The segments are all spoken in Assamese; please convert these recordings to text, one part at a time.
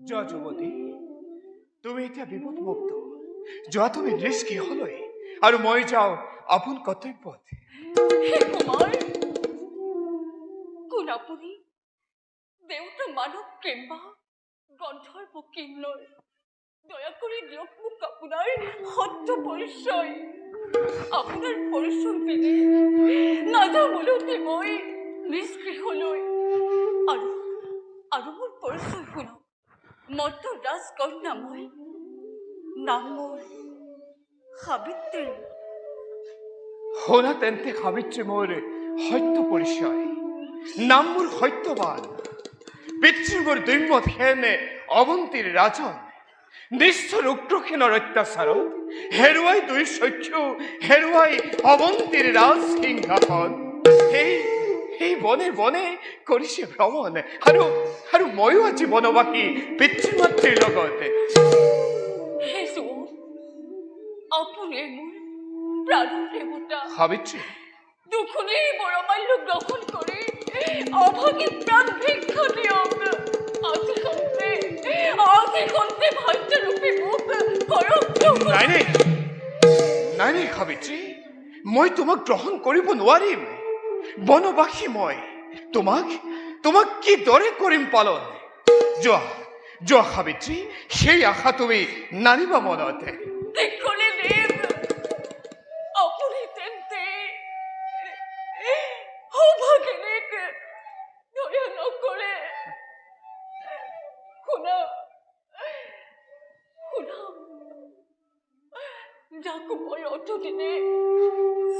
জয় যুৱতী, তুমি এতিয়া বিপদমুক্ত। যোৱা তুমি নিষ্কি হলৈ আৰু মই যাওঁ আপোন কৰ্তব্যত। হে কুমাৰ, কোন আপুনি? দেউতা মানৱ কিম্বা গন্ধৰ্ব কিন্নৰ? দয়া কৰি দিয়ক মোক আপোনাৰ সত্য পৰিচয়। আপোনাৰ পৰিচয় বিনে নাযাওঁ বোলোতে মই নিষ্গৃহলৈ। আৰু মোৰ পৰিচয় শুনক। মইতো ৰাজকন্যা, মই নাম মোৰ সাবিত্ৰী। শুনা তেন্তে সাবিত্ৰী মোৰ সত্য পৰিচয়। নাম মোৰ সত্যবান, পিতৃ মোৰ দৈম্যত সেনে অৱন্তীৰ ৰাজন। নিষ্ঠুৰ উগ্ৰসেনৰ অত্যাচাৰত হেৰুৱাই দুই চক্ষু, হেৰুৱাই অৱন্তীৰ ৰাজ সিংহাসন। সেই বনে বনে কৰিছে ভ্ৰমণ, আৰু ময়ো আজি বনবাসী পিতৃ মাতৃৰ লগতে। আপুনি মোৰ প্ৰাণৰ দেৱতা সাবিত্ৰী, দুখুনি বৰমাল্য গ্ৰহণ কৰি অভাগী প্ৰাণ ভিক্ষা দিয়ক। আজি ভাগ্যৰূপে মোক কৰক। নাই সাবিত্ৰী, মই তোমাক গ্ৰহণ কৰিব নোৱাৰিম। বনবাসী মই তোমাক কিদৰে কৰিম পালন? যোৱা সাবিত্ৰী, সেই আশা তুমি নানিবা মনতে। আপুনি তেন্তে সৌভাগিনীক দয়া নকৰে। শুনা, যাক মই অতদিনে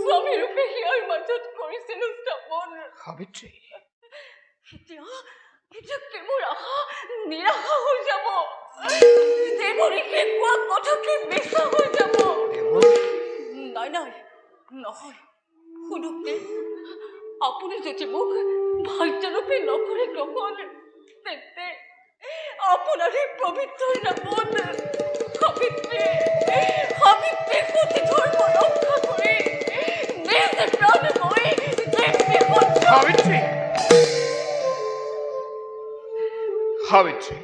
স্বামীৰূপে হিয়াৰ মাজত কৰিছিলো স্থাপন, সাবিত্ৰী, এতিয়া মোৰ আশা নিৰাশা হৈ যাব। দেৱৰীকে কোৱা কথা কি মিছা হৈ যাব? নাই নহয়, শুনক দে। আপুনি যদি মোক ভাগ্যৰূপে নকৰে গ্ৰহণ, তেন্তে আপোনাৰ এই পবিত্ৰ নামত সাবিত্ৰী সতী ধৰ্ম ৰক্ষা কৰি নিজ প্ৰাণ মই সাবিত্ৰী,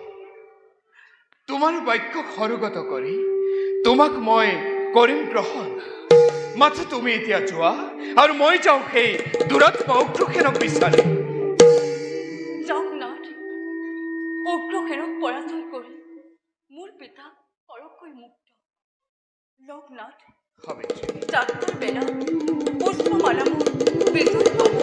তোমাৰ বাক্য সৰুগত কৰি তোমাক মই কৰিম গ্ৰহণ। মাথো তুমি এতিয়া যোৱা আৰু মই যাওঁ সেই দুৰাত্মা উগ্ৰসেনক বিচাৰি। যাওক নাথ, উগ্ৰসেনক পৰাজয় কৰি মোৰ পিতা সৰহকৈ মুক্ত। লোকনাথ, সাবিত্ৰী, যাত্ৰাৰ বেলা পুষ্পমালা মোৰ বিজয় পাব।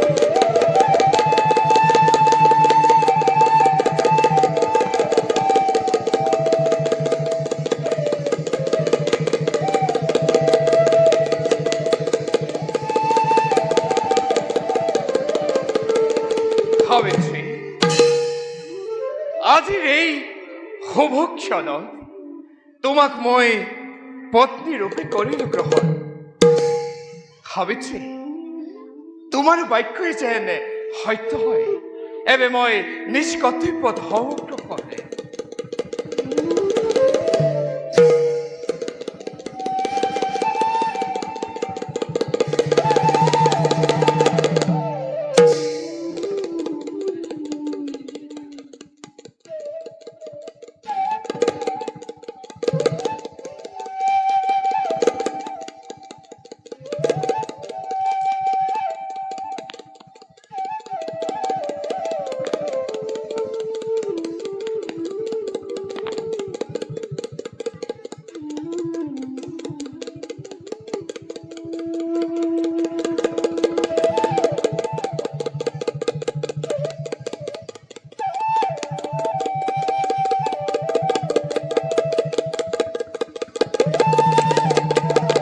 সাবিত্ৰী, আজিৰ এই শুভ ক্ষণত তোমাক মই পত্নী ৰূপে কৰিলো গ্ৰহণ। সাবিত্ৰী, তোমাৰ বাক্যই যেন সত্য হয়, এবে মই নিজ কৰ্তব্যত হওঁ গ্ৰহণ।